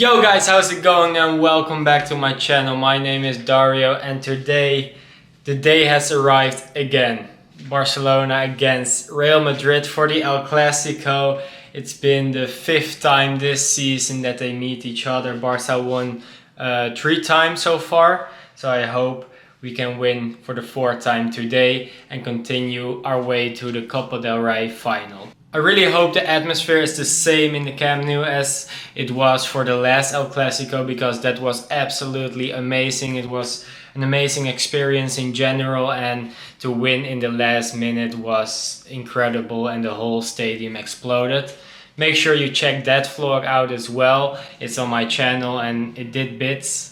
Yo guys, how's it going and welcome back to my channel. My name is Dario and today the day has arrived again. Barcelona against Real Madrid for the El Clasico. It's been the 5th time this season that they meet each other. Barca won 3 times so far, so I hope we can win for the 4th time today and continue our way to the Copa del Rey final. I really hope the atmosphere is the same in the Camp Nou as it was for the last El Clasico, because that was absolutely amazing. It was an amazing experience in general, and to win in the last minute was incredible and the whole stadium exploded. Make sure you check that vlog out as well. It's on my channel and it did bits.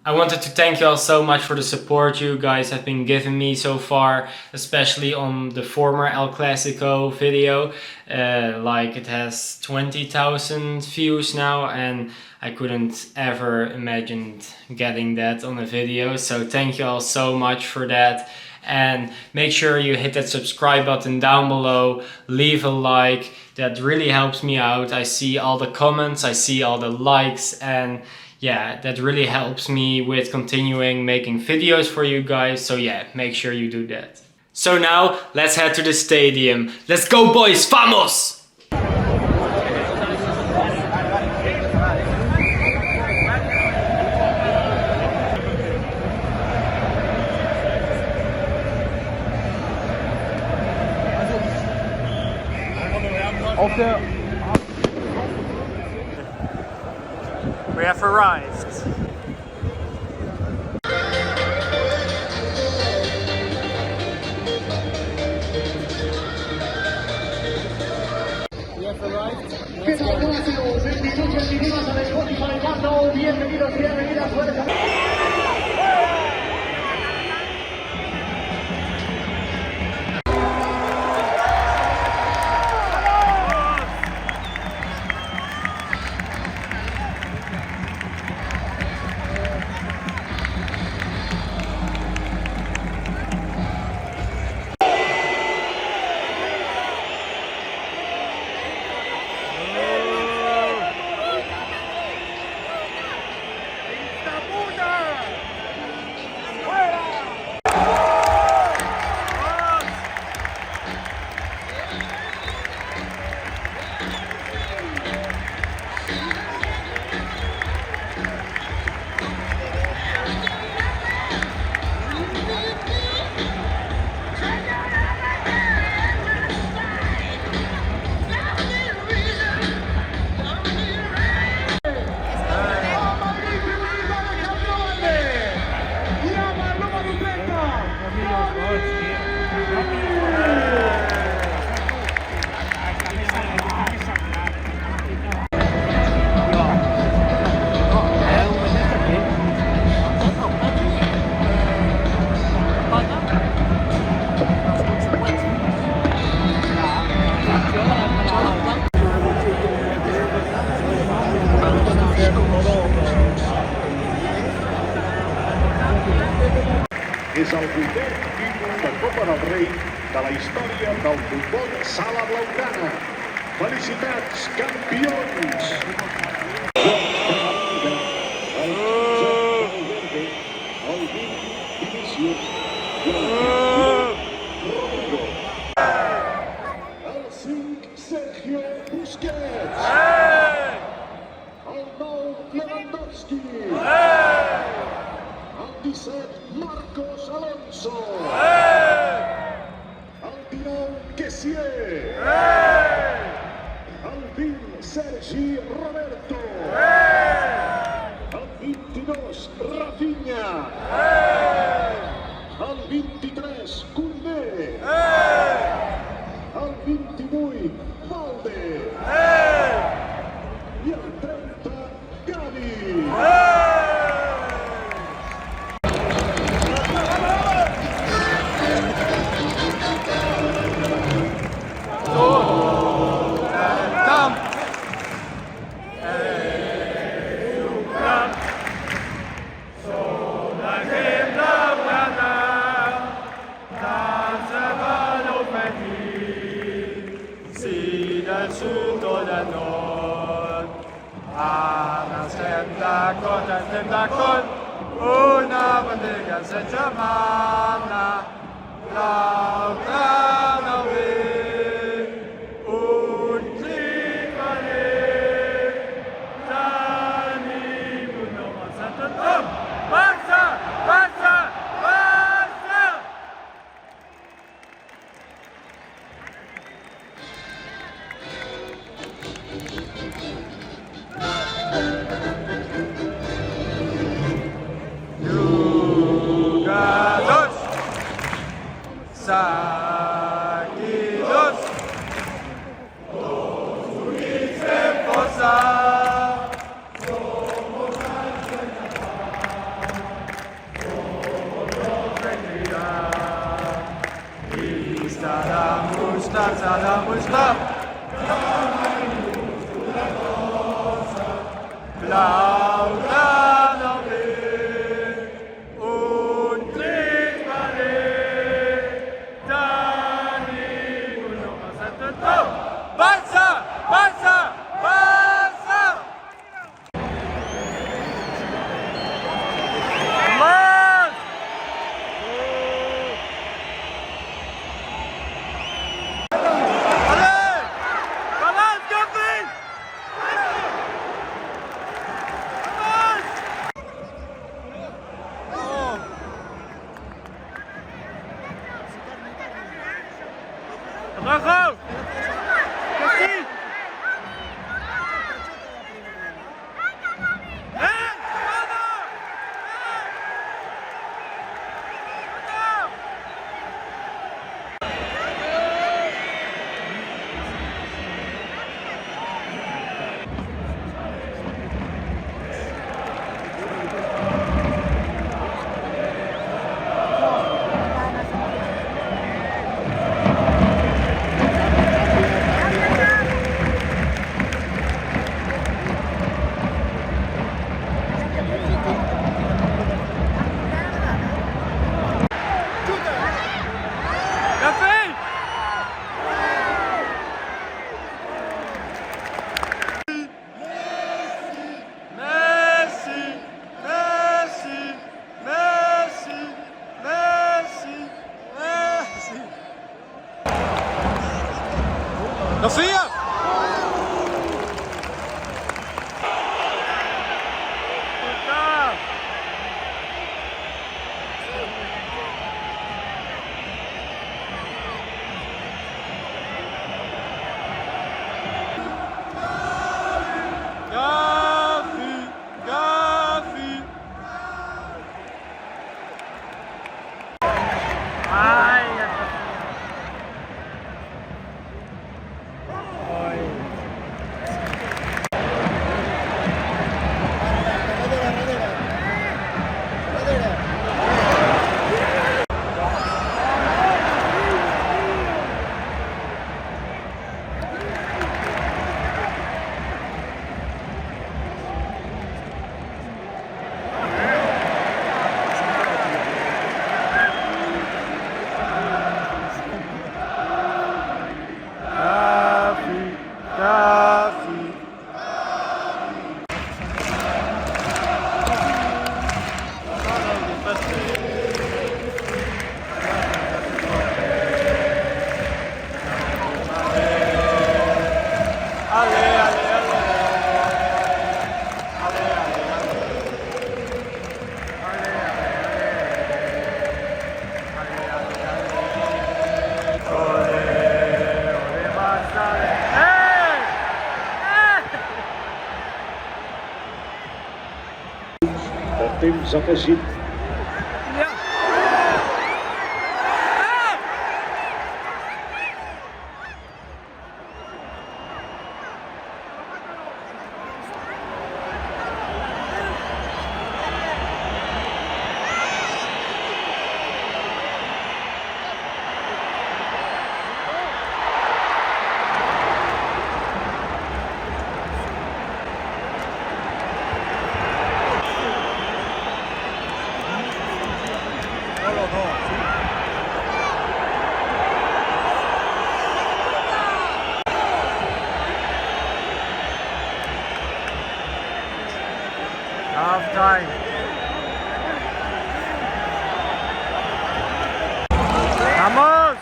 I wanted to thank you all so much for the support you guys have been giving me so far, especially on the former El Clasico video. Like it has 20,000 views now, and I couldn't ever imagine getting that on a video. So thank you all so much for that. And make sure you hit that subscribe button down below, leave a like, that really helps me out. I see all the comments, I see all the likes, and yeah, that really helps me with continuing making videos for you guys. So yeah, make sure you do that. So now, let's head to the stadium. Let's go boys, vamos! We have arrived. We have arrived. Let's go. És el 8è títol de Copa del Rei de la història del futbol sala blaugrana. Felicitats, campions! El 5, Sergio Busquets. El 9, Lewandowski. El 17, Marcos Alonso. El 19, Kessié. El 20, Sergi Roberto. El 22, Rafinha. El 23, Koundé. El 28, Valde. I el 30, Gavi. La takon dan takon, una bandera sejamana, lautan alweer, untimane, tani buno masatetom, bangsa, bangsa, bangsa. Jugados, seguidos, todos unidos en força, estaremos lá, lautan alweer, untimane, tani buno masatetom, bangsa, bangsa, bangsa. Mas! Allez! Balans, Gavin! Bravo! Merci! Gavin! Messi! Messi! Messi! Messi! Messi! Sofia! Gavi! Gavi! Ai, Gavi! Gavi! Ale, ale, ale. Ale, ale, ale. Ale, ale, ale. Ole, ole, Barça. Hey! De temps afegit. Ja. Half time. Vamos!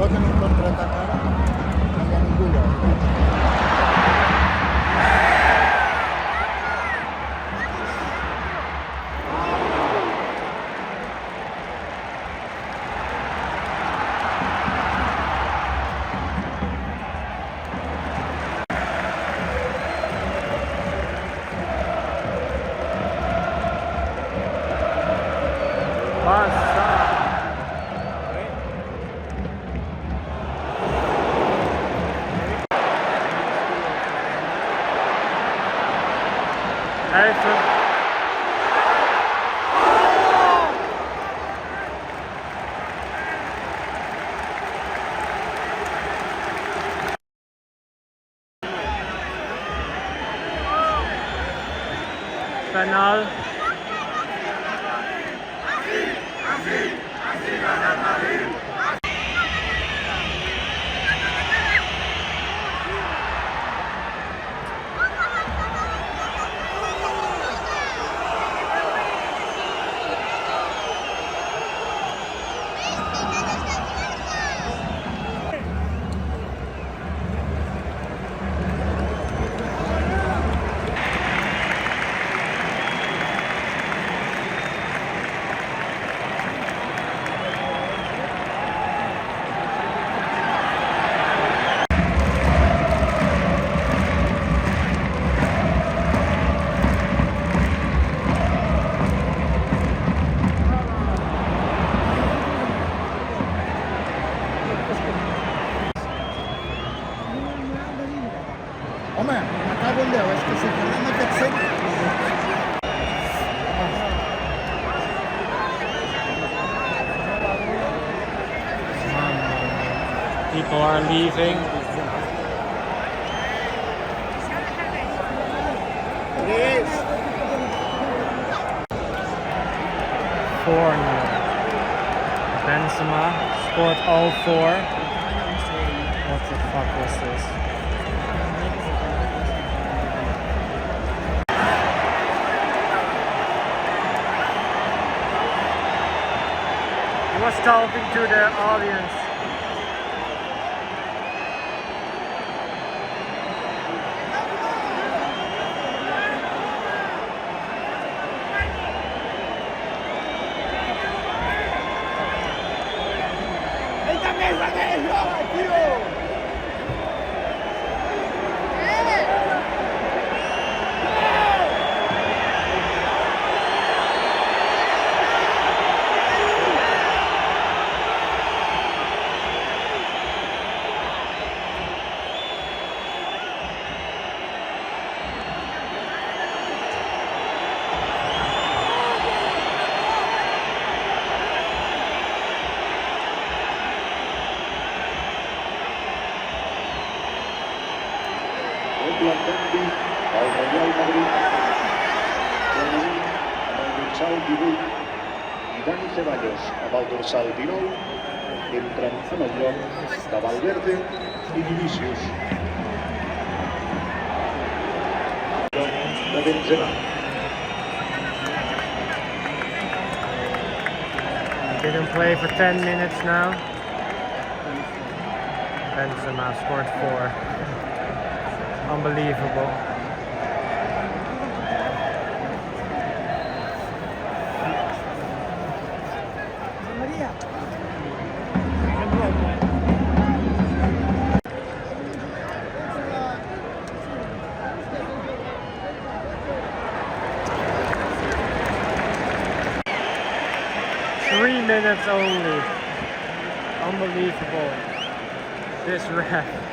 Poden contraatacar amb Angulo. Passa! Even. Penal. Home, me cago en Déu, és que si parlem aquest centre... People are leaving. Chris! 4-0. Benzema scored all 4. What the fuck was this? He was talking to the audience. Doble canvi al Real Madrid. Amb el dorsal 18 i Dani Ceballos amb el dorsal 19 entren en el lloc de Valverde i Vinícius. De Benzema. Didn't play for 10 minutes now. Benzema scored 4. Unbelievable. Minutes only. Unbelievable. This ref.